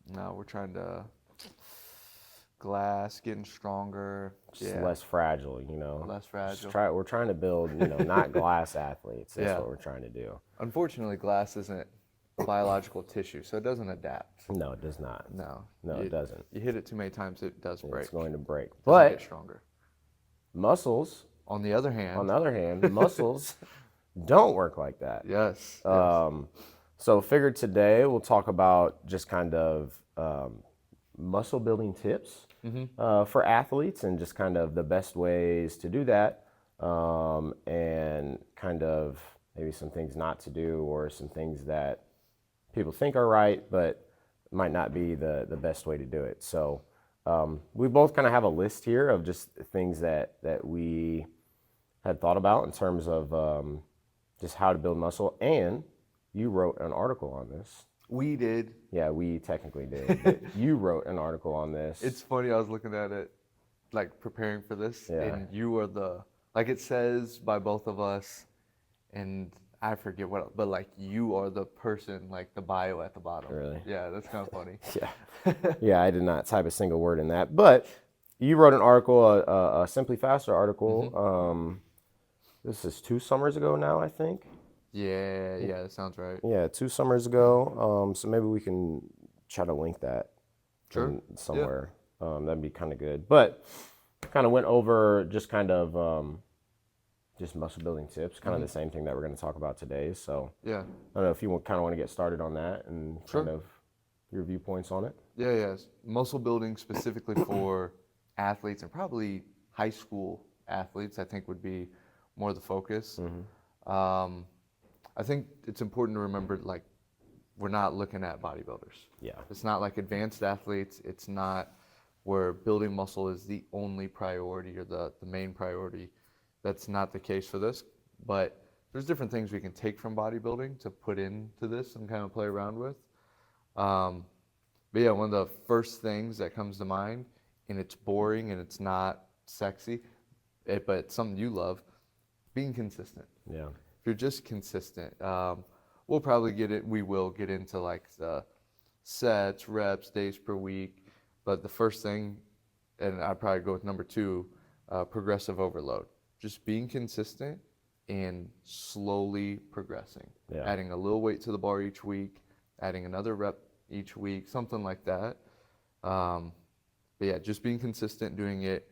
No, we're trying to glass, getting stronger. Just Yeah, less fragile, you know. less fragile. We're trying to build, you know, not glass athletes. That's Yeah. what we're trying to do. Unfortunately, glass isn't biological tissue, so it doesn't adapt. No, it does not. No, No, it doesn't. you hit it too many times, it does It's break. going to break. Doesn't get But stronger. muscles, On the other hand, muscles don't work like that. yes, yes. So figured today we'll talk about just kind of muscle building tips for athletes and just kind of the best ways to do that, and kind of maybe some things not to do or some things that people think are right but might not be the best way to do it. So we both kind of have a list here of just things that we had thought about in terms of just how to build muscle. And you wrote an article on this. We did. Yeah, we technically did. But you wrote an article on this. It's funny, I was looking at it, like preparing for this, Yeah. and you are like it says by both of us, and I forget what, but like you are the person, like the bio at the bottom. Really? Yeah, that's kind of funny. Yeah. Yeah, I did not type a single word in that. But you wrote an article, a Simply Faster article. This is 2 summers ago now, I think. Yeah, that sounds right. Yeah, 2 summers ago. So maybe we can try to link that Sure. somewhere. That'd be kind of good. But kind of went over just kind of just muscle building tips, kind of the same thing that we're going to talk about today. So Yeah. I don't know if you kind of want to get started on that and Sure. kind of your viewpoints on it. Yeah, yes. Muscle building specifically for athletes and probably high school athletes, I think would be more the focus. I think it's important to remember, like, we're not looking at bodybuilders. Yeah. It's not like advanced athletes. It's not where building muscle is the only priority or the main priority. That's not the case for this. But there's different things we can take from bodybuilding to put into this and kind of play around with. But yeah, one of the first things that comes to mind, and it's boring and it's not sexy, but it's something you love, being consistent. Yeah. If you're just consistent, we'll probably we will get into like the sets, reps, days per week. But the first thing, and I'd probably go with number 2, progressive overload. Just being consistent and slowly progressing. Yeah. Adding a little weight to the bar each week, adding another rep each week, something like that. But yeah, just being consistent, doing it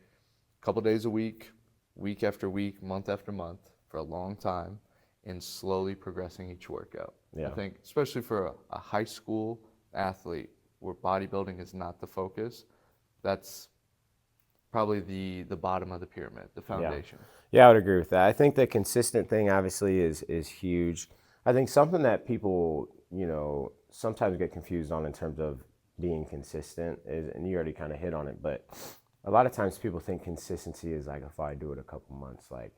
a couple days a week, week after week, month after month for a long time, and slowly progressing each workout. Yeah. I think especially for a high school athlete where bodybuilding is not the focus, that's probably the bottom of the pyramid, the foundation. Yeah, I would agree with that. I think the consistent thing obviously is huge. I think something that people, you know, sometimes get confused on in terms of being consistent is, and you already kind of hit on it, but a lot of times people think consistency is like, if I do it a couple months, like,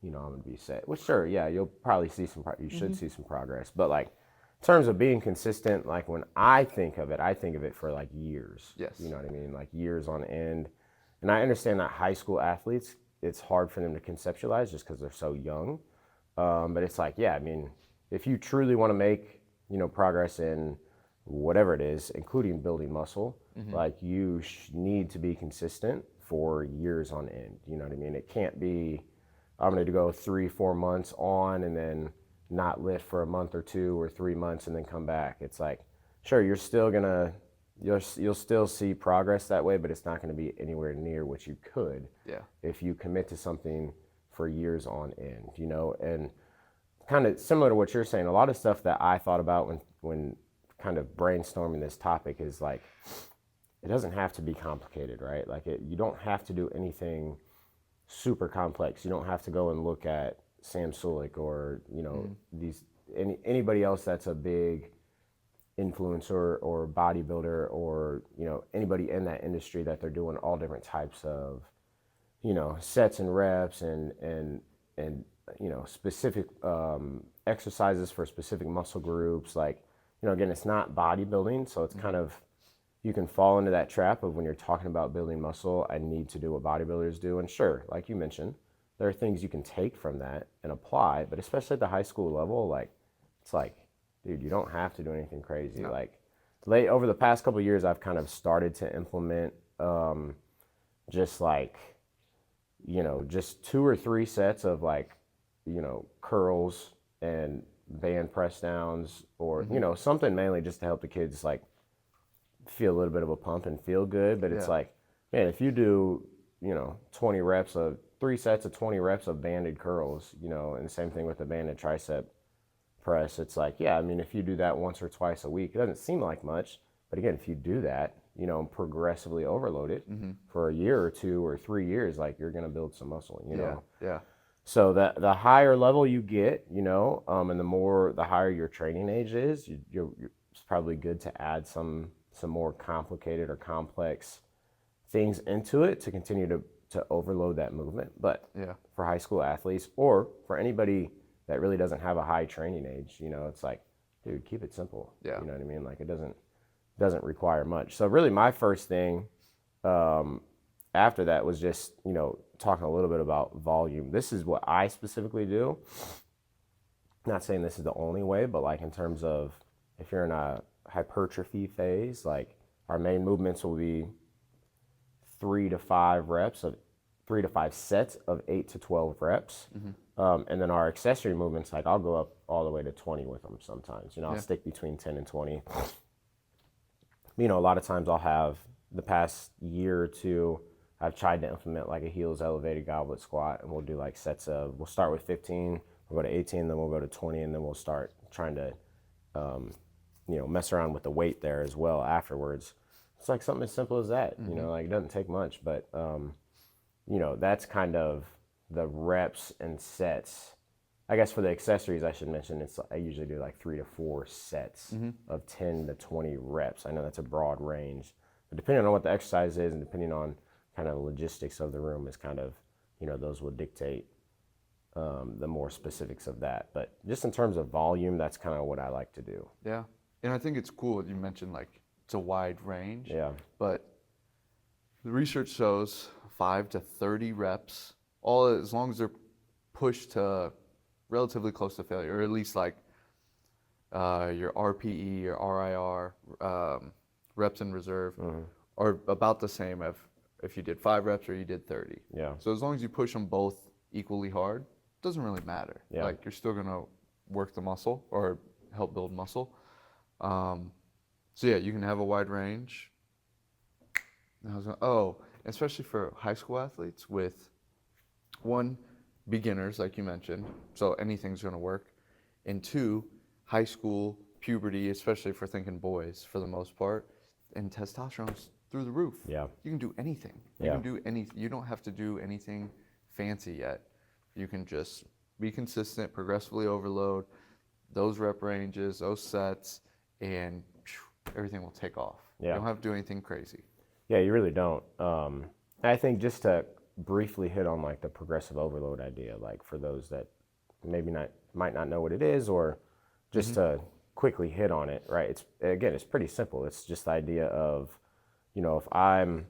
you know, I'm gonna be set. Well, sure, yeah, you'll probably see you should see some progress, but like in terms of being consistent, like when I think of it for like years. Yes. You know what I mean? Like years on end. And I understand that high school athletes, it's hard for them to conceptualize just because they're so young. But it's like, yeah, I mean, if you truly want to make, you know, progress in whatever it is, including building muscle, like you need to be consistent for years on end. You know what I mean? It can't be, I'm going to go 3-4 months on and then not lift for a month or 2 or 3 months and then come back. It's like, sure, you're still going to, you'll still see progress that way, but it's not going to be anywhere near what you could if you commit to something for years on end, you know. And kind of similar to what you're saying, a lot of stuff that I thought about when kind of brainstorming this topic is like, it doesn't have to be complicated, right? Like you don't have to do anything super complex. You don't have to go and look at Sam Sulek or, you know, anybody else that's a big influencer or bodybuilder or, you know, anybody in that industry that they're doing all different types of, you know, sets and reps and you know, specific exercises for specific muscle groups. Like, you know, again, it's not bodybuilding, so it's kind of, you can fall into that trap of when you're talking about building muscle, I need to do what bodybuilders do. And sure, like you mentioned, there are things you can take from that and apply, but especially at the high school level, like, it's like, dude, you don't have to do anything crazy. No. Like, over the past couple of years, I've kind of started to implement just like, just 2 or 3 sets of like, curls and band press downs, or, something mainly just to help the kids like feel a little bit of a pump and feel good. But it's Yeah. like, man, if you do, 20 reps of 3 sets of 20 reps of banded curls, and the same thing with the banded tricep press, it's like, yeah, I mean, if you do that once or twice a week, it doesn't seem like much. But again, if you do that, and progressively overload it for a year or 2 or 3 years, like you're going to build some muscle, Yeah. Yeah. So the higher level you get, and the higher your training age is, it's probably good to add some more complicated or complex things into it to continue to overload that movement. But Yeah. for high school athletes, or for anybody that really doesn't have a high training age, it's like, dude, keep it simple. Yeah. You know what I mean? Like it doesn't require much. So really my first thing after that was just, talking a little bit about volume. This is what I specifically do. Not saying this is the only way, but like in terms of if you're in a hypertrophy phase, like our main movements will be 3 to 5 sets of 8 to 12 reps. And then our accessory movements, like I'll go up all the way to 20 with them sometimes. I'll stick between 10 and 20. A lot of times I'll have, the past year or two, I've tried to implement like a heels elevated goblet squat, and we'll do like we'll start with 15, we'll go to 18, then we'll go to 20, and then we'll start trying to, mess around with the weight there as well afterwards. It's like something as simple as that, like it doesn't take much, but, that's kind of the reps and sets. I guess for the accessories, I should mention, I usually do like 3 to 4 sets of 10 to 20 reps. I know that's a broad range, but depending on what the exercise is and depending on kind of the logistics of the room is kind of, those will dictate the more specifics of that. But just in terms of volume, that's kind of what I like to do. Yeah. And I think it's cool you mentioned like it's a wide range. Yeah. But the research shows 5 to 30 reps, all as long as they're pushed to relatively close to failure, or at least like your RPE or RIR, reps in reserve, are about the same if you did 5 reps or you did 30. Yeah. So as long as you push them both equally hard, it doesn't really matter. Yeah. Like you're still gonna work the muscle or help build muscle. So yeah, you can have a wide range. Especially for high school athletes with beginners, like you mentioned, so anything's going to work. And 2, high school puberty, especially for thinking boys for the most part, and testosterone's through the roof. Yeah. You can do anything. You can do anything. You don't have to do anything fancy yet. You can just be consistent, progressively overload those rep ranges, those sets, and everything will take off. Yeah. You don't have to do anything crazy. Yeah, you really don't. I think just to briefly hit on like the progressive overload idea, like for those that might not know what it is, or just to quickly hit on it, right? It's pretty simple. It's just the idea of, if I'm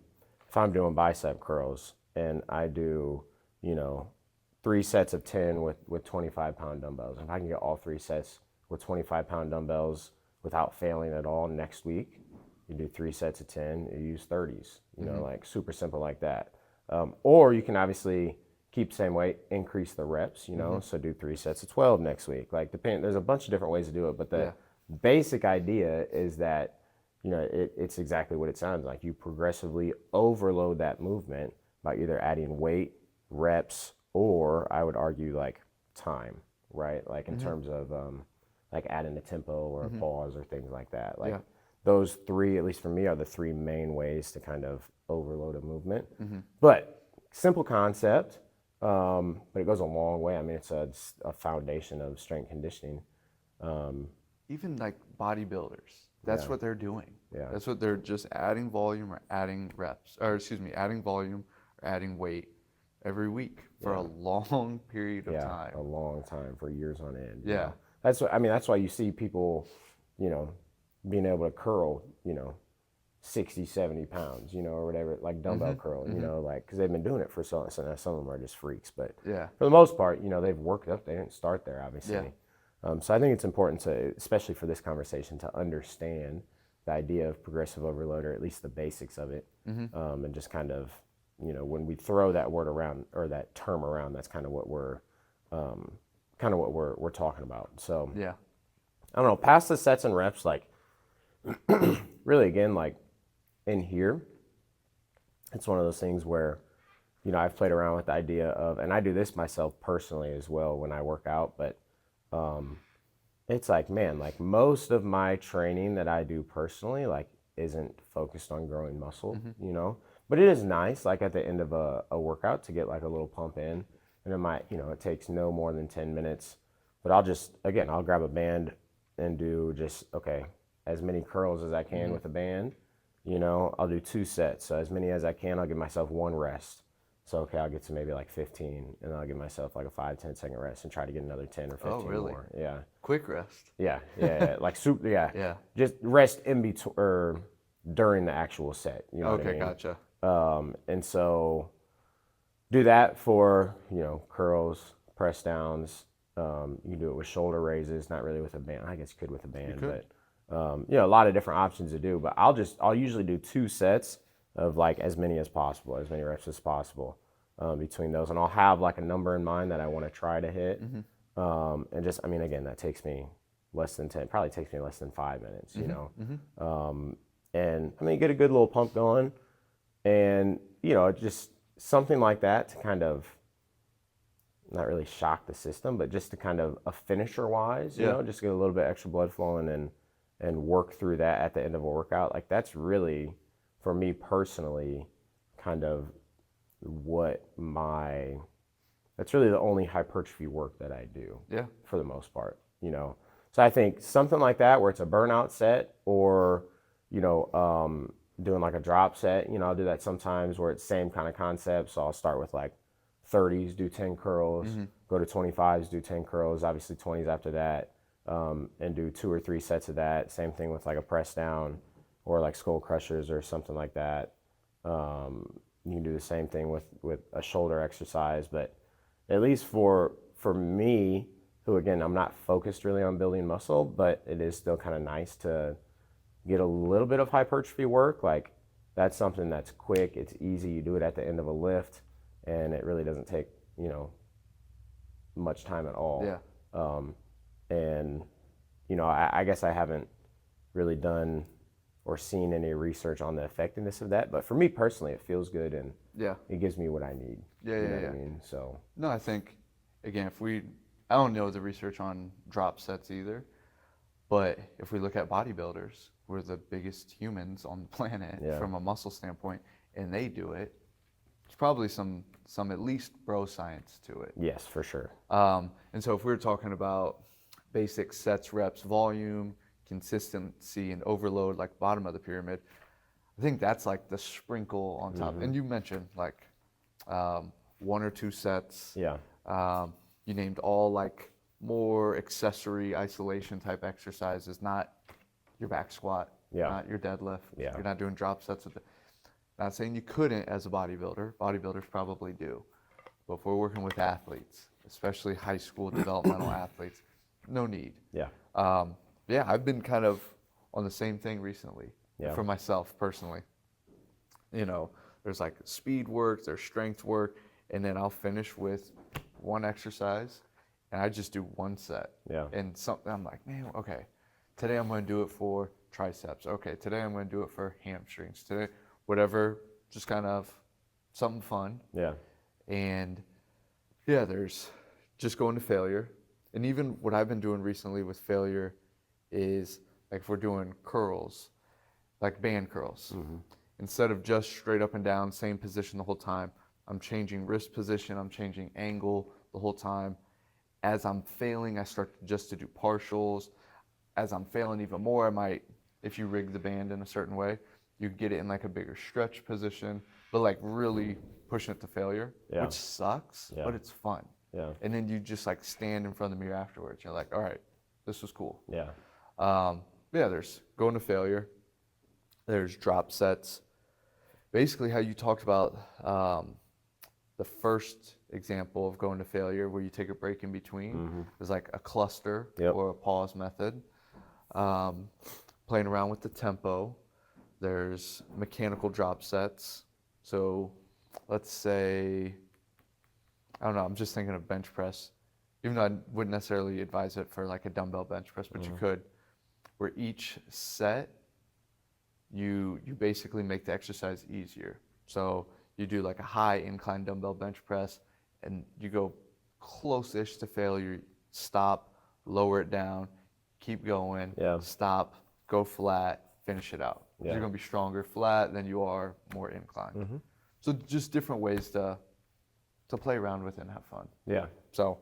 doing bicep curls and I do, 3 sets of 10 with 25-pound dumbbells, if I can get all 3 sets with 25-pound dumbbells without failing at all next week, you do 3 sets of 10, you use 30s, like super simple like that. Or you can obviously keep the same weight, increase the reps, so do 3 sets of 12 next week. Like there's a bunch of different ways to do it, but the basic idea is that, it's exactly what it sounds like. You progressively overload that movement by either adding weight, reps, or I would argue like time, right? Like in terms of like adding a tempo or a pause or things like that. Like those 3, at least for me, are the 3 main ways to kind of overload a movement. But simple concept, but it goes a long way. I mean, it's a foundation of strength conditioning. Even like bodybuilders, that's what they're doing. Yeah. That's what they're just adding volume or adding reps, or adding volume or adding weight every week for a long period of time. A long time, for years on end. Yeah. That's why you see people, being able to curl, 60, 70 pounds, or whatever, like dumbbell curl, like, because they've been doing it for so long. So now some of them are just freaks, but for the most part, they've worked up. They didn't start there, obviously. So I think it's important to, especially for this conversation, to understand, the idea of progressive overload, or at least the basics of it. And just kind of, when we throw that word around or that term around, that's kind of what we're talking about. So Yeah. I don't know, past the sets and reps, like really again, like in here, it's one of those things where, I've played around with the idea of, and I do this myself personally as well when I work out, but it's like, man, like most of my training that I do personally, like isn't focused on growing muscle, but it is nice, like at the end of a workout to get like a little pump in, and it might, it takes no more than 10 minutes, but I'll grab a band and do just, okay, as many curls as I can with a band, I'll do 2 sets. So as many as I can, I'll give myself 1 rest. So, okay, I'll get to maybe like 15, and then I'll give myself like a 5-10 second rest and try to get another 10 or 15 Oh, really? more. Yeah. Quick rest. Yeah. Like super. Yeah. Yeah. Just rest in between or during the actual set. You know what I Okay, mean? gotcha. And so do that for, curls, press downs. You can do it with shoulder raises, not really with a band. I guess you could with a band, but a lot of different options to do. But I'll usually do 2 sets of like as many as possible, as many reps as possible between those, and I'll have like a number in mind that I want to try to hit. And just, I mean, again, that takes me less than 10, probably takes me less than 5 minutes, and I mean, get a good little pump going, and just something like that to kind of not really shock the system, but just to kind of a finisher wise, just get a little bit extra blood flowing and work through that at the end of a workout. Like that's really, for me personally, kind of that's really the only hypertrophy work that I do. Yeah. For the most part, So I think something like that where it's a burnout set, or, doing like a drop set, I'll do that sometimes where it's same kind of concept. So I'll start with like 30s, do 10 curls, go to 25s, do 10 curls, obviously 20s after that, and do 2 or 3 sets of that. Same thing with like a press down or like skull crushers or something like that. You can do the same thing with a shoulder exercise, but at least for me, who again, I'm not focused really on building muscle, but it is still kind of nice to get a little bit of hypertrophy work. Like that's something that's quick, it's easy, you do it at the end of a lift, and it really doesn't take, much time at all. Yeah. And, I guess I haven't really done or seen any research on the effectiveness of that, but for me personally, it feels good and it gives me what I need. Yeah, you know yeah. what I mean? So No, I think, again, I don't know the research on drop sets either, but if we look at bodybuilders, we're the biggest humans on the planet from a muscle standpoint, and they do it. There's probably some at least bro science to it. yes, for sure. And so if we're talking about basic sets, reps, volume, consistency, and overload, like bottom of the pyramid, I think that's like the sprinkle on top. And you mentioned like 1 or 2 sets. Yeah. You named all like more accessory isolation type exercises, not your back squat, not your deadlift. Yeah. You're not doing drop sets with it. Not saying you couldn't as a bodybuilder. Bodybuilders probably do. But if we're working with athletes, especially high school developmental athletes, no need. Yeah. I've been kind of on the same thing recently for myself personally. There's like speed work, there's strength work, and then I'll finish with 1 exercise, and I just do 1 set. Yeah. And I'm like, man, okay, today I'm going to do it for triceps. Okay, today I'm going to do it for hamstrings. Today, whatever, just kind of something fun. Yeah. And there's just going to failure. And even what I've been doing recently with failure is like if we're doing curls, like band curls, instead of just straight up and down, same position the whole time, I'm changing wrist position, I'm changing angle the whole time. As I'm failing, I start just to do partials. As I'm failing even more, I might, if you rig the band in a certain way, you get it in like a bigger stretch position, but like really pushing it to failure, which sucks, but it's fun. Yeah. And then you just like stand in front of the mirror afterwards. You're like, all right, this was cool. Yeah. There's going to failure. There's drop sets. Basically how you talked about the first example of going to failure where you take a break in between is like a cluster or a pause method. playing around with the tempo. There's mechanical drop sets. So let's say, I don't know, I'm just thinking of bench press, even though I wouldn't necessarily advise it for like a dumbbell bench press, but you could, where each set, you basically make the exercise easier. So you do like a high incline dumbbell bench press and you go close-ish to failure, stop, lower it down, keep going, Yeah. stop, go flat, finish it out. Yeah. You're going to be stronger flat than you are more inclined. So just different ways to play around with and have fun. Yeah. So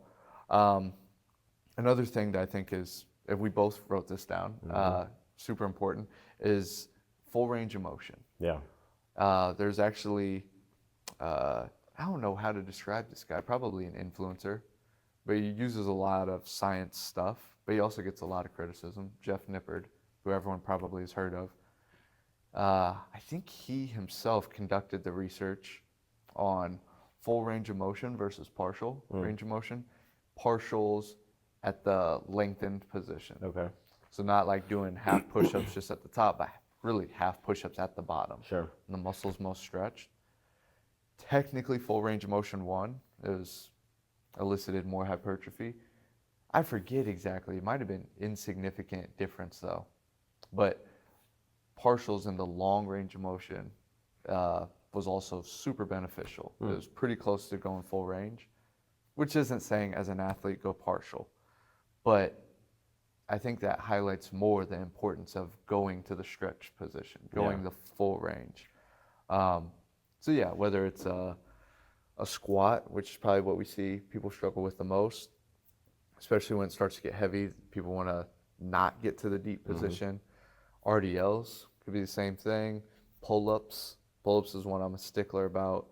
another thing that I think is, if we both wrote this down, super important, is full range of motion. Yeah. There's actually, I don't know how to describe this guy, probably an influencer, but he uses a lot of science stuff, but he also gets a lot of criticism. Jeff Nippard, who everyone probably has heard of. I think he himself conducted the research on full range of motion versus partial range of motion. Partials at the lengthened position. Okay. So not like doing half push-ups just at the top, but really half push-ups at the bottom. Sure. And the muscles most stretched. Technically, full range of motion 1 is elicited more hypertrophy. I forget exactly. It might have been insignificant difference though. But partials in the long range of motion was also super beneficial. It was pretty close to going full range, which isn't saying as an athlete go partial. But I think that highlights more the importance of going to the stretch position, going the full range. So yeah, whether it's a squat, which is probably what we see people struggle with the most, especially when it starts to get heavy, people want to not get to the deep position. RDLs could be the same thing. Pull-ups. Pull-ups is one I'm a stickler about.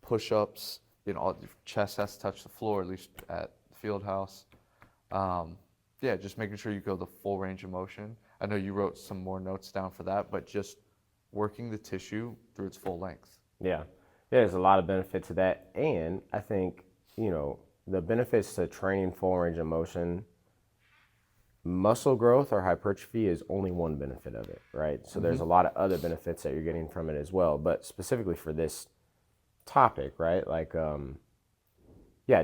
Push-ups, all your chest has to touch the floor, at least at the field house. Yeah, just making sure you go the full range of motion. I know you wrote some more notes down for that, but just working the tissue through its full length. Yeah. There's a lot of benefit to that. And I think, the benefits to training full range of motion, muscle growth or hypertrophy is only one benefit of it, right? So there's a lot of other benefits that you're getting from it as well. But specifically for this topic, right? Like,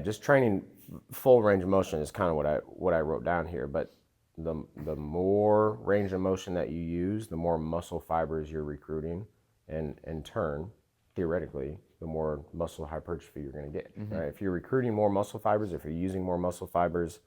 just training full range of motion is kind of what I wrote down here. But the more range of motion that you use, the more muscle fibers you're recruiting, and in turn, theoretically, the more muscle hypertrophy you're going to get. Right? If you're recruiting more muscle fibers, if you're using more muscle fibers,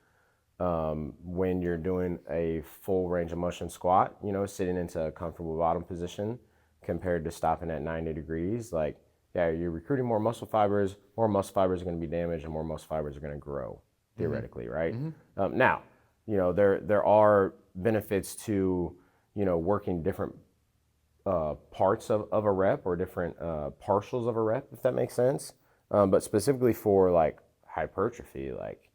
when you're doing a full range of motion squat, sitting into a comfortable bottom position compared to stopping at 90 degrees, like, yeah, you're recruiting more muscle fibers are going to be damaged and more muscle fibers are going to grow, theoretically, right? Now, there are benefits to, working different parts of a rep or different partials of a rep, if that makes sense. But specifically for like hypertrophy, like,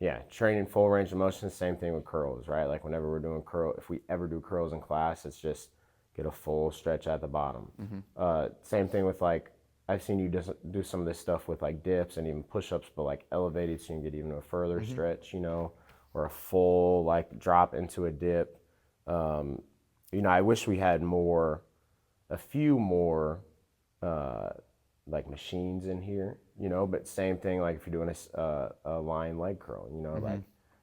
yeah, training full range of motion, same thing with curls, right? Like whenever we're doing if we ever do curls in class, it's just get a full stretch at the bottom. Same thing with like, I've seen you do some of this stuff with like dips and even push-ups, but like elevated so you can get even a further stretch, or a full like drop into a dip. I wish we had a few more like machines in here, but same thing, like if you're doing a lying leg curl, like,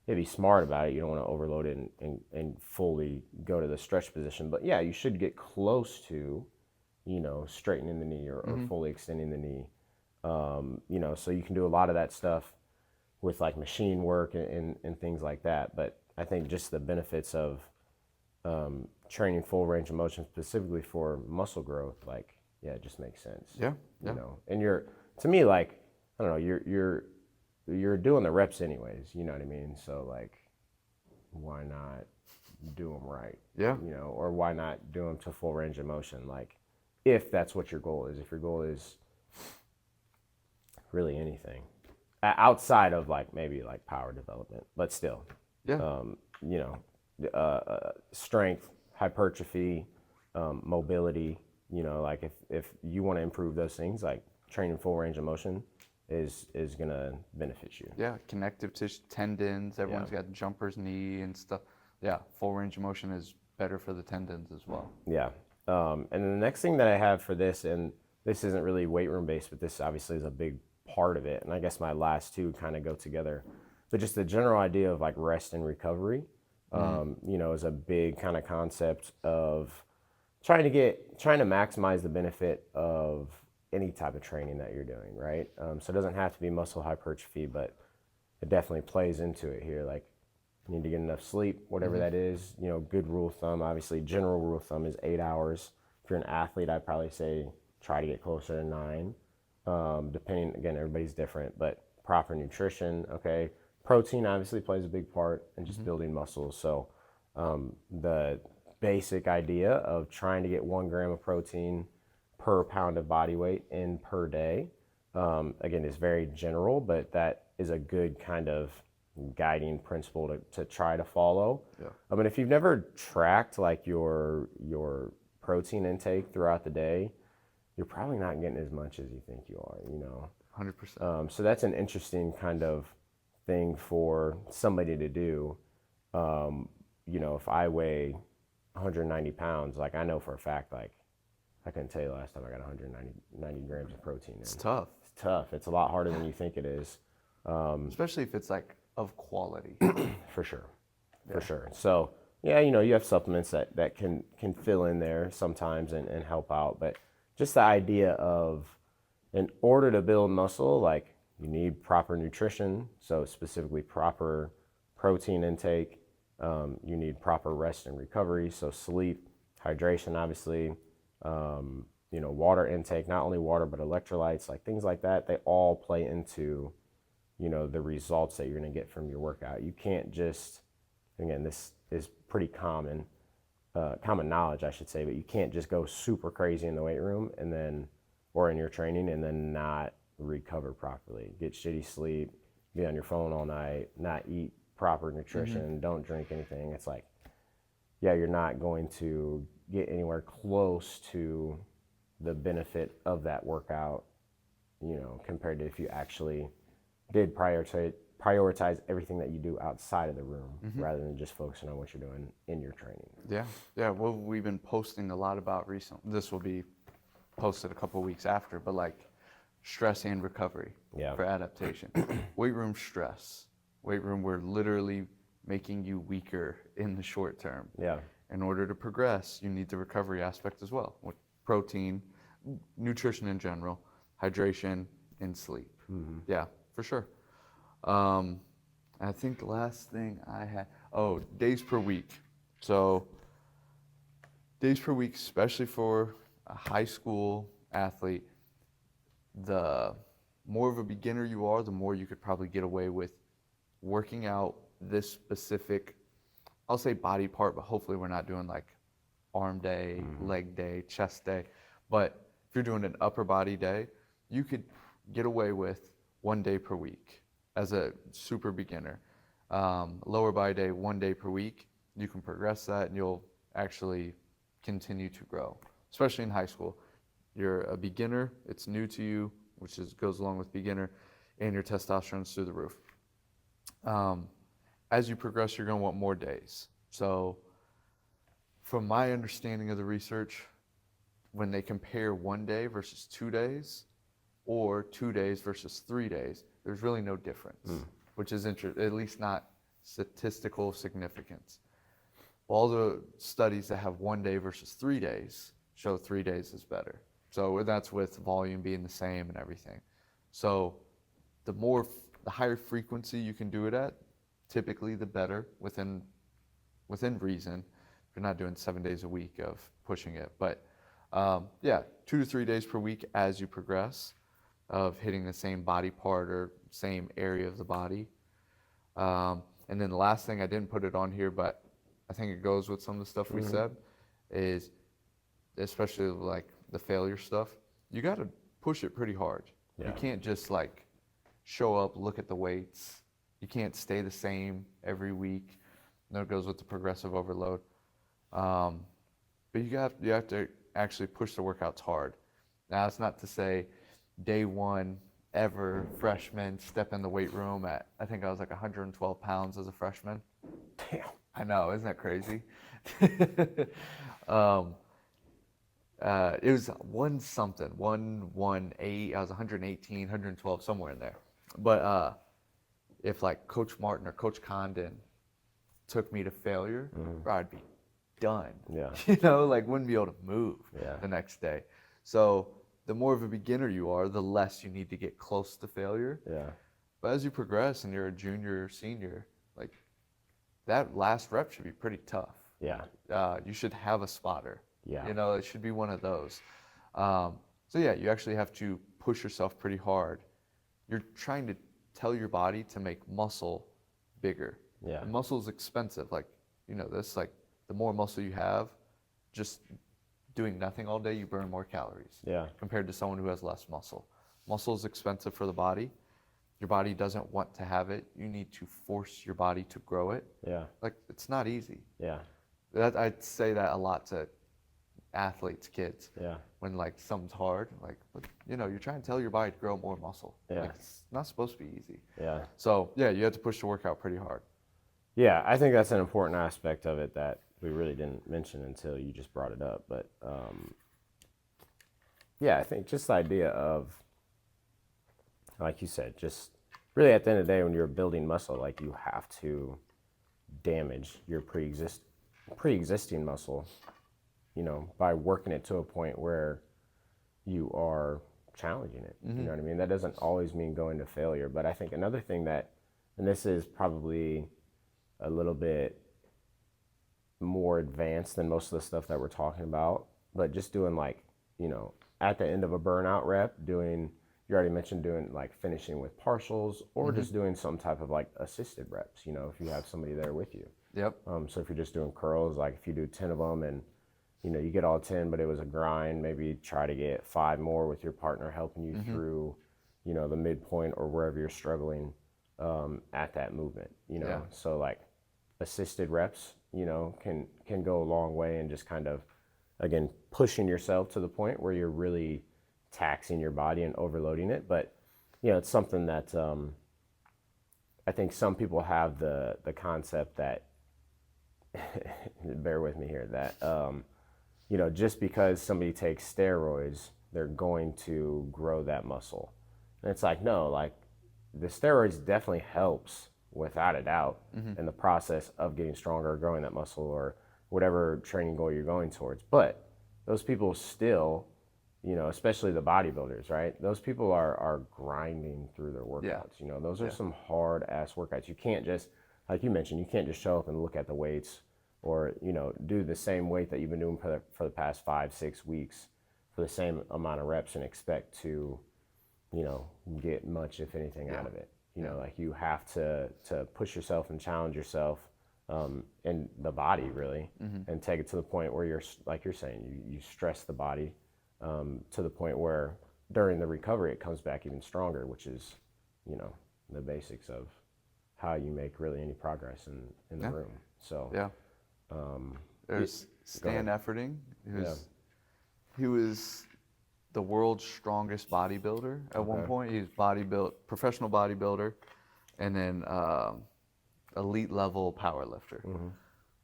yeah, be smart about it. You don't want to overload it and fully go to the stretch position. But yeah, you should get close to, straightening the knee or fully extending the knee. So you can do a lot of that stuff with like machine work and things like that. But I think just the benefits of training full range of motion specifically for muscle growth, like, yeah, it just makes sense. Yeah. And to me, like, I don't know, you're doing the reps anyways, you know what I mean? So like, why not do them right? Yeah. Or why not do them to full range of motion? Like, if that's what your goal is, if your goal is really anything outside of like maybe like power development, but still, strength, hypertrophy, mobility, like if you want to improve those things, like training full range of motion is going to benefit you. Yeah, connective tissue, tendons, everyone's got jumper's knee and stuff. Yeah, full range of motion is better for the tendons as well. Yeah. And then the next thing that I have for this, and this isn't really weight room based, but this obviously is a big part of it. And I guess my last two kind of go together. But just the general idea of like rest and recovery, is a big kind of concept of trying to maximize the benefit of any type of training that you're doing, right? So it doesn't have to be muscle hypertrophy, but it definitely plays into it here. Like, you need to get enough sleep, whatever that is. Good rule of thumb, obviously, general rule of thumb is 8 hours. If you're an athlete, I'd probably say try to get closer to 9. Depending, again, everybody's different, but proper nutrition, okay? Protein obviously plays a big part in just building muscles. So the basic idea of trying to get 1 gram of protein per pound of body weight in per day, again, is very general, but that is a good kind of guiding principle to try to follow. Yeah. I mean, if you've never tracked like your protein intake throughout the day, you're probably not getting as much as you think you are, 100%. So that's an interesting kind of thing for somebody to do. If I weigh 190 pounds, like I know for a fact, like I couldn't tell you the last time I got 190 grams of protein in. It's tough. It's tough. It's a lot harder than you think it is. Especially if it's like of quality. For sure. For sure. So yeah, you have supplements that can fill in there sometimes and help out. But just the idea of, in order to build muscle, like you need proper nutrition. So specifically proper protein intake. You need proper rest and recovery. So sleep, hydration, obviously, water intake, not only water, but electrolytes, like things like that. They all play into the results that you're going to get from your workout. You can't just, again, this is pretty common knowledge, I should say, but you can't just go super crazy in the weight room or in your training and then not recover properly. Get shitty sleep, be on your phone all night, not eat proper nutrition, don't drink anything. It's like, yeah, you're not going to get anywhere close to the benefit of that workout, compared to if you actually did prioritize everything that you do outside of the room rather than just focusing on what you're doing in your training. Yeah. Well, we've been posting a lot about recently. This will be posted a couple of weeks after, but like stress and recovery for adaptation. Weight room stress. Weight room, we're literally making you weaker in the short term. Yeah. In order to progress, you need the recovery aspect as well, with protein, nutrition in general, hydration, and sleep. Yeah, for sure. I think the last thing I had, days per week. So days per week, especially for a high school athlete, the more of a beginner you are, the more you could probably get away with working out this specific, I'll say body part, but hopefully we're not doing like arm day, leg day, chest day. But if you're doing an upper body day, you could get away with 1 day per week as a super beginner. Lower body day, 1 day per week. You can progress that and you'll actually continue to grow, especially in high school. You're a beginner, it's new to you, which goes along with beginner, and your testosterone's through the roof. As you progress, you're going to want more days. So from my understanding of the research, when they compare 1 day versus 2 days or 2 days versus 3 days, there's really no difference, which is at least not statistical significance. All the studies that have 1 day versus 3 days show 3 days is better. So that's with volume being the same and everything. So the higher frequency you can do it at, typically the better within reason. If you're not doing 7 days a week of pushing it, but 2 to 3 days per week as you progress of hitting the same body part or same area of the body. And then the last thing, I didn't put it on here, but I think it goes with some of the stuff we said, is especially like the failure stuff, you got to push it pretty hard. You can't just like show up, look at the weights. You can't stay the same every week. And that goes with the progressive overload. But you have to actually push the workouts hard. Now, it's not to say day one ever freshman step in the weight room at, I think I was like 112 pounds as a freshman. Damn. I know, isn't that crazy? um, it was 118. I was 118, 112, somewhere in there. But if like Coach Martin or Coach Condon took me to failure, bro, I'd be done. Yeah. You know, like wouldn't be able to move Yeah. the next day. So the more of a beginner you are, the less you need to get close to failure. Yeah. But as you progress and you're a junior or senior, like that last rep should be pretty tough. Yeah. You should have a spotter. Yeah. You know, it should be one of those. So yeah, you actually have to push yourself pretty hard. You're trying to tell your body to make muscle bigger. Yeah. And muscle is expensive. Like, you know, this, like the more muscle you have, just doing nothing all day, you burn more calories. Yeah. Compared to someone who has less muscle. Muscle is expensive for the body. Your body doesn't want to have it. You need to force your body to grow it. Yeah. Like, it's not easy. Yeah. I'd say that a lot to athletes, kids. Yeah. When like something's hard, like, you know, you're trying to tell your body to grow more muscle. Yeah. Like, it's not supposed to be easy. Yeah. So yeah, you have to push the workout pretty hard. Yeah, I think that's an important aspect of it that we really didn't mention until you just brought it up. But yeah, I think just the idea of, like you said, just really at the end of the day, when you're building muscle, like you have to damage your pre-existing muscle, you know, by working it to a point where you are challenging it. You know what I mean? That doesn't always mean going to failure. But I think another thing that, and this is probably a little bit more advanced than most of the stuff that we're talking about, but just doing like, you know, at the end of a burnout rep, doing, you already mentioned doing like finishing with partials or just doing some type of like assisted reps, you know, if you have somebody there with you. Yep. So if you're just doing curls, like if you do 10 of them and, you know, you get all 10, but it was a grind, maybe try to get 5 more with your partner helping you through, you know, the midpoint or wherever you're struggling at that movement, you know. Yeah. So like assisted reps, you know, can go a long way and just kind of, again, pushing yourself to the point where you're really taxing your body and overloading it. But, you know, it's something that I think some people have the concept that, bear with me here, that, you know, just because somebody takes steroids, they're going to grow that muscle. And it's like, no, like the steroids definitely helps without a doubt in the process of getting stronger or growing that muscle or whatever training goal you're going towards. But those people still, you know, especially the bodybuilders, right? Those people are grinding through their workouts. Yeah. You know, those are some hard ass workouts. You can't just, like you mentioned, you can't just show up and look at the weights or, you know, do the same weight that you've been doing for the past 5-6 weeks for the same amount of reps and expect to, you know, get much, if anything, out of it. You know, like you have to push yourself and challenge yourself in the body really, and take it to the point where you're, like you're saying, you stress the body to the point where during the recovery it comes back even stronger, which is, you know, the basics of how you make really any progress in the room. So Yeah. There's Stan Efferding, he was the world's strongest bodybuilder at one point. He was professional bodybuilder, and then elite level power lifter.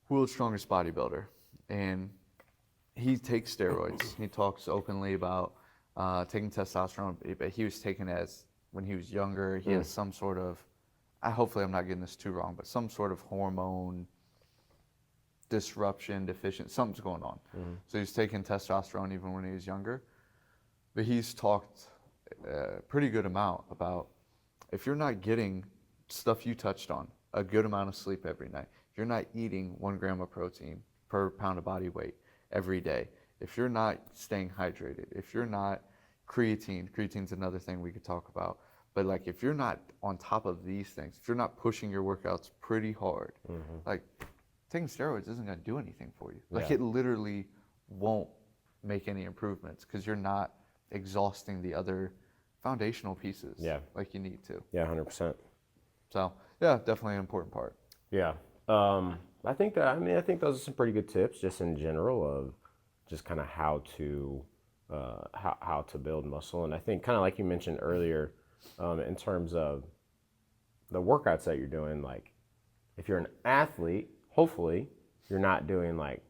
World's strongest bodybuilder, and he takes steroids. He talks openly about taking testosterone, but he was taken as when he was younger. He has some sort of, hopefully I'm not getting this too wrong, but some sort of hormone disruption, deficient, something's going on. So he's taking testosterone even when he was younger. But he's talked a pretty good amount about if you're not getting stuff you touched on, a good amount of sleep every night, if you're not eating 1 gram of protein per pound of body weight every day, if you're not staying hydrated, if you're not creatine's another thing we could talk about, but like if you're not on top of these things, if you're not pushing your workouts pretty hard, like taking steroids isn't going to do anything for you. Like it literally won't make any improvements because you're not exhausting the other foundational pieces like you need to. Yeah, 100%. So yeah, definitely an important part. Yeah. I think those are some pretty good tips just in general of just kind of how to build muscle. And I think kind of like you mentioned earlier, in terms of the workouts that you're doing, like if you're an athlete, hopefully you're not doing like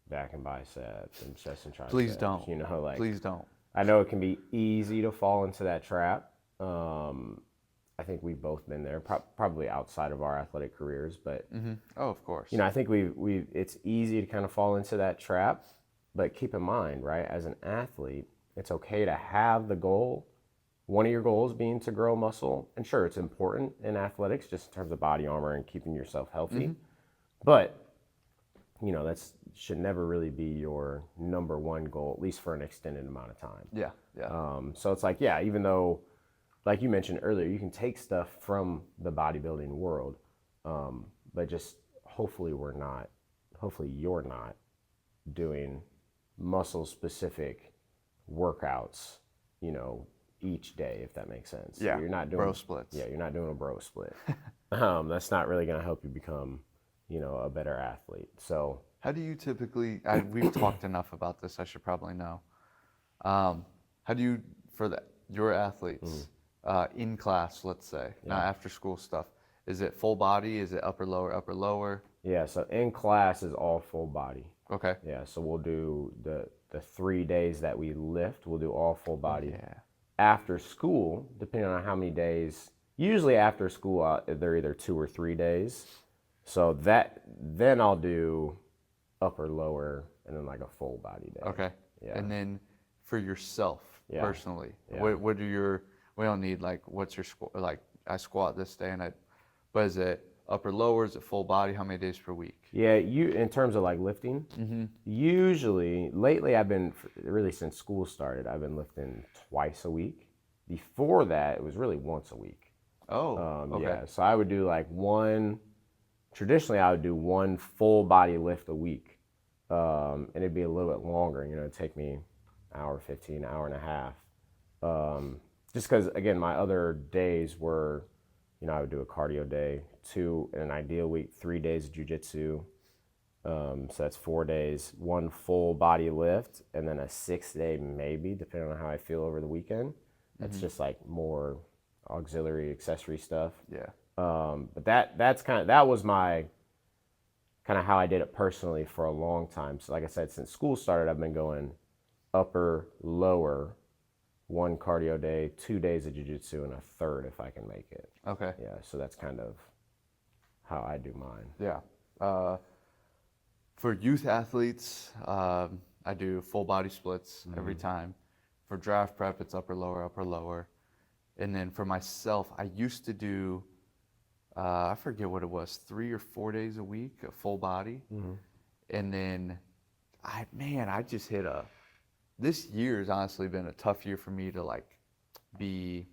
back and biceps and chest and triceps. Please don't. You know, like Please don't. I know it can be easy to fall into that trap. I think we've both been there, probably outside of our athletic careers, but Oh, of course. you know, I think it's easy to kind of fall into that trap, but keep in mind, right, as an athlete, it's okay to have the goal, one of your goals being to grow muscle, and sure, it's important in athletics just in terms of body armor and keeping yourself healthy, but you know, that's should never really be your number one goal, at least for an extended amount of time. Yeah, yeah. So it's like, yeah, even though, like you mentioned earlier, you can take stuff from the bodybuilding world, but just hopefully you're not doing muscle specific workouts, you know, each day, if that makes sense. Yeah, So you're not doing bro splits. Yeah, you're not doing a bro split. That's not really going to help you become, you know, a better athlete. So How do you typically, we've talked enough about this, I should probably know. How do you, for your athletes, in class, let's say, not after school stuff, is it full body? Is it upper, lower, upper, lower? yeah, so in class is all full body. Okay. Yeah, so we'll do the 3 days that we lift, we'll do all full body. Yeah. After school, depending on how many days, usually after school, they're either 2 or 3 days. So then I'll do upper, lower, and then like a full body day. Okay. Yeah. And then for yourself personally, Yeah. what are your, we don't need like, what's your squat, like I squat this day but is it upper, lower, is it full body? How many days per week? Yeah, in terms of like lifting, usually, lately I've been, really since school started, I've been lifting twice a week. Before that, it was really once a week. Oh, okay. Yeah, so I would do like traditionally I would do one full body lift a week. And it'd be a little bit longer, you know, it'd take me an hour 15, hour and a half. Just because, again, my other days were, you know, I would do a cardio day, 2 in an ideal week, 3 days of jujitsu. So that's 4 days, 1 full body lift, and then a 6th day maybe, depending on how I feel over the weekend. That's just like more auxiliary, accessory stuff. Yeah. But that was my kind of how I did it personally for a long time. So like I said, since school started, I've been going upper, lower, 1 cardio day, 2 days of jiu-jitsu, and a 3rd if I can make it. Okay. Yeah, so that's kind of how I do mine. Yeah. For youth athletes, I do full body splits every time. For draft prep, it's upper, lower, upper, lower. And then for myself, I used to do, I forget what it was, 3 or 4 days a week, a full body. And then, I just hit this year has honestly been a tough year for me to like be,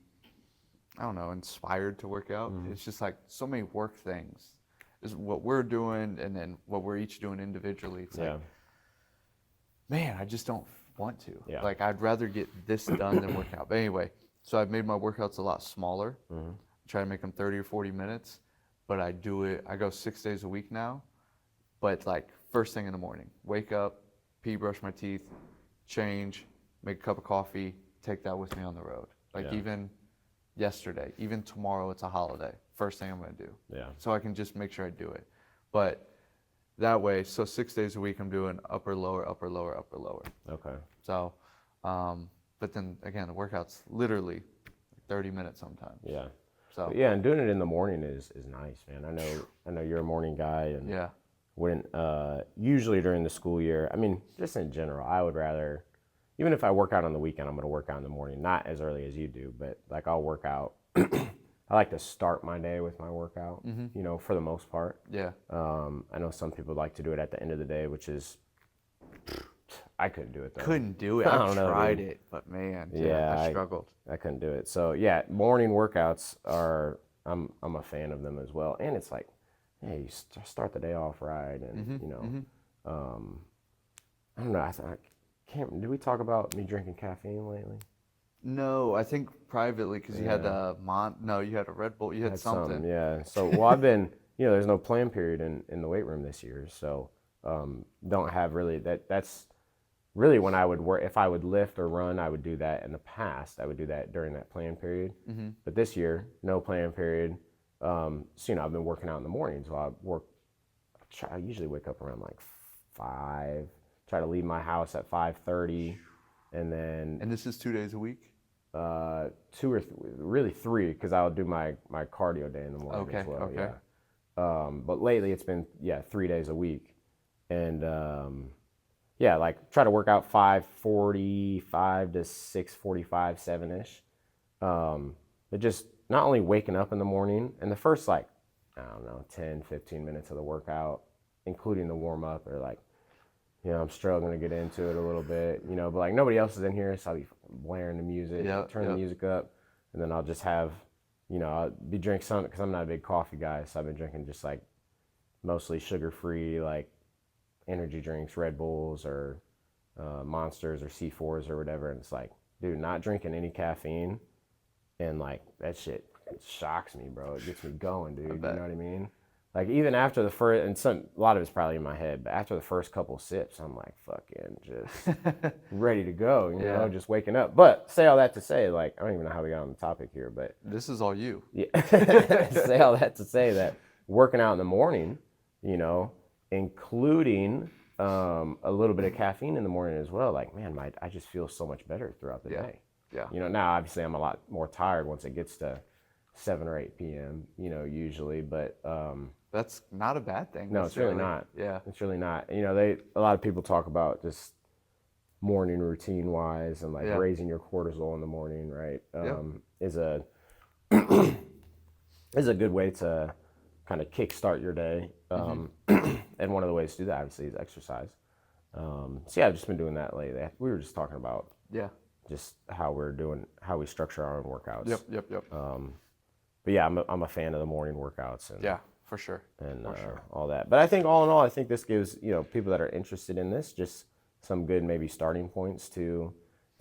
I don't know, inspired to work out. It's just like so many work things. Is what we're doing and then what we're each doing individually. It's like, man, I just don't want to. Yeah. Like I'd rather get this done than work out. But anyway, so I've made my workouts a lot smaller. Try to make them 30 or 40 minutes. But I go 6 days a week now. But like first thing in the morning, wake up, pee, brush my teeth, change, make a cup of coffee, take that with me on the road. Like even yesterday, even tomorrow, it's a holiday. First thing I'm going to do. Yeah. So I can just make sure I do it. But that way, so 6 days a week, I'm doing upper, lower, upper, lower, upper, lower. Okay. So, but then again, the workout's literally 30 minutes sometimes. Yeah. So But yeah, and doing it in the morning is nice, man. I know you're a morning guy, and yeah, when usually during the school year, I mean, just in general, I would rather, even if I work out on the weekend, I'm going to work out in the morning, not as early as you do, but like I'll work out. I like to start my day with my workout, you know, for the most part. yeah, I know some people like to do it at the end of the day, which is, I couldn't do it though. couldn't do it. I I don't know, tried dude. it, but man, Yeah, I struggled. I couldn't do it. So yeah, morning workouts I'm a fan of them as well. And it's like, hey, you start the day off right, and you know, I don't know. I can't. Did we talk about me drinking caffeine lately? No, I think privately because you had you had a Red Bull, you had something. Yeah. So well, I've been, you know, there's no plan period in the weight room this year, so don't have really that's really when I would work. If I would lift or run, I would do that in the past. I would do that during that plan period. But this year, no plan period. So you know, I've been working out in the morning, so I work I usually wake up around like 5, try to leave my house at 5:30, and then And this is 2 days a week? 2 or really 3, because I'll do my cardio day in the morning Okay, as well. okay. Yeah. But lately it's been 3 days a week, and yeah, like try to work out 5:45 to 6:45, 7ish. But just not only waking up in the morning and the first like, I don't know, 10, 15 minutes of the workout, including the warm up, or like, I'm struggling to get into it a little bit, but like nobody else is in here, so I'll be blaring the music, turn the music up, and then I'll just have, I'll be drinking something, because I'm not a big coffee guy, so I've been drinking just like mostly sugar-free, like energy drinks, Red Bulls or Monsters or C4s or whatever, and it's like, dude, not drinking any caffeine, and like that shit shocks me, bro. It gets me going, dude. You know what I mean? Like even after the first, and a lot of it's probably in my head, but after the first couple sips, I'm like fucking just ready to go, you know, just waking up. But say all that to say, like, I don't even know how we got on the topic here, but This is all you. yeah, say all that to say that working out in the morning, including a little bit of caffeine in the morning as well, like, man, I just feel so much better throughout the day. Yeah. Now obviously I'm a lot more tired once it gets to 7 or 8 p.m., usually, but That's not a bad thing. no, it's really not. Yeah. It's really not. A lot of people talk about just morning routine wise and like raising your cortisol in the morning, right? Is a is a good way to kind of kickstart your day. And one of the ways to do that obviously is exercise. So yeah, I've just been doing that lately. We were just talking about just how we structure our own workouts. Yep. But yeah, I'm a fan of the morning workouts and for sure. And all that. But I think all in all, I think this gives people that are interested in this just some good maybe starting points to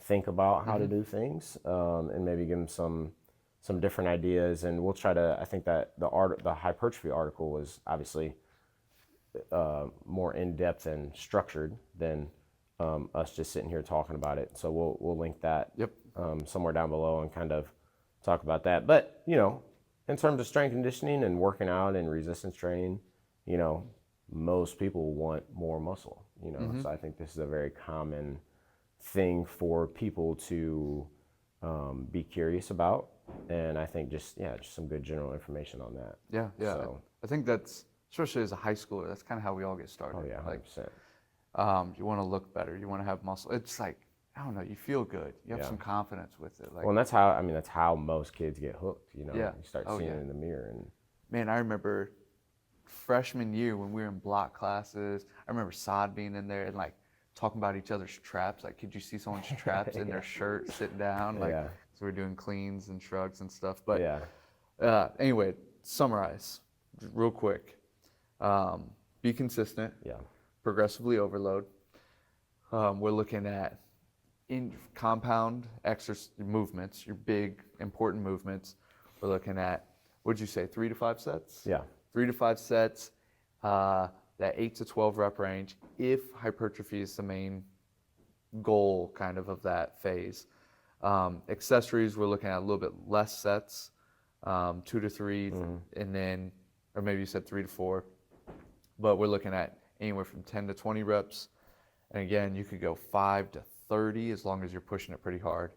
think about how to do things, and maybe give them some different ideas. And we'll try to. I think that the hypertrophy article was obviously more in depth and structured than us just sitting here talking about it. So we'll link that somewhere down below and kind of talk about that. But in terms of strength conditioning and working out and resistance training, most people want more muscle, So I think this is a very common thing for people to be curious about. And I think just some good general information on that. Yeah. So, I think that's, especially as a high schooler, that's kind of how we all get started. oh yeah, 100%. You want to look better. You want to have muscle. It's like, I don't know, you feel good. You have some confidence with it. Like, well, and that's how most kids get hooked, You start seeing it in the mirror. And man, I remember freshman year when we were in block classes, I remember Saad being in there and like talking about each other's traps. Like, could you see someone's traps in their shirt sitting down? Like, so we're doing cleans and shrugs and stuff. But anyway, summarize real quick. Be consistent. Progressively overload. We're looking at in compound exercise movements, your big important movements. We're looking at, what'd you say, 3 to 5 sets? 3 to 5 sets, that 8 to 12 rep range, if hypertrophy is the main goal kind of that phase. Accessories, we're looking at a little bit less sets, 2 to 3, and then, or maybe you said 3 to 4, but we're looking at anywhere from 10 to 20 reps. And again, you could go 5 to 30 as long as you're pushing it pretty hard.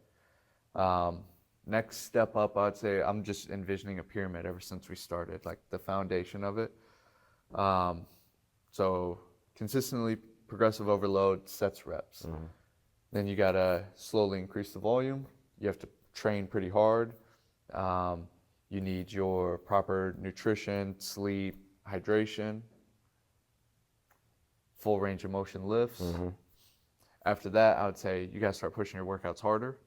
Next step up, I'd say I'm just envisioning a pyramid ever since we started, like the foundation of it. So consistently progressive overload, sets, reps. Then you gotta slowly increase the volume. You have to train pretty hard. You need your proper nutrition, sleep, hydration, full range of motion lifts. After that, I would say you gotta start pushing your workouts harder.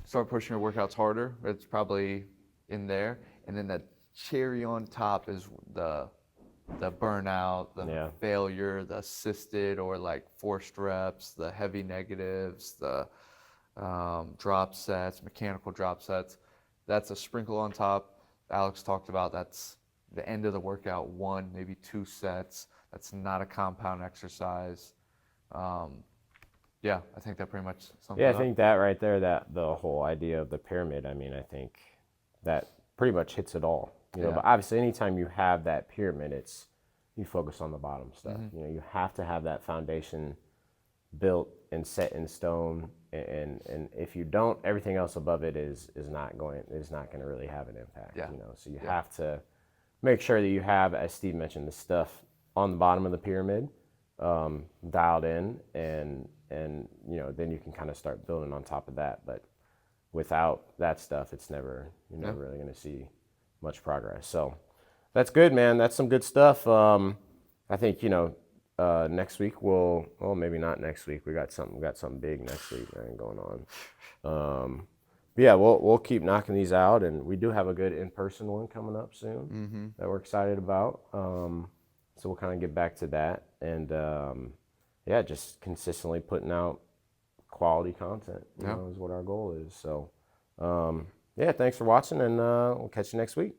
Start pushing your workouts harder. It's probably in there. And then the cherry on top is the burnout, the failure, the assisted or like forced reps, the heavy negatives, the drop sets, mechanical drop sets. That's a sprinkle on top. Alex talked about that's the end of the workout, 1, maybe 2 sets. That's not a compound exercise. I think that pretty much sums it up. I think that right there, that the whole idea of the pyramid, I think that pretty much hits it all. You know, Yeah. but obviously anytime you have that pyramid, it's you focus on the bottom stuff. Mm-hmm. You know, you have to have that foundation built and set in stone, and if you don't, everything else above it is not going to really have an impact. Yeah. You know, so you Yeah. have to make sure that you have, as Steve mentioned, the stuff on the bottom of the pyramid dialed in, and you know, then you can kind of start building on top of that. But without that stuff, you're never really going to see much progress. So that's good, man. That's some good stuff. I think, you know, next week well, maybe not next week. We got something big next week, man, going on. But yeah, we'll keep knocking these out, and we do have a good in-person one coming up soon that we're excited about. So we'll kind of get back to that, and yeah, just consistently putting out quality content, you know, is what our goal is. So yeah, thanks for watching, and we'll catch you next week.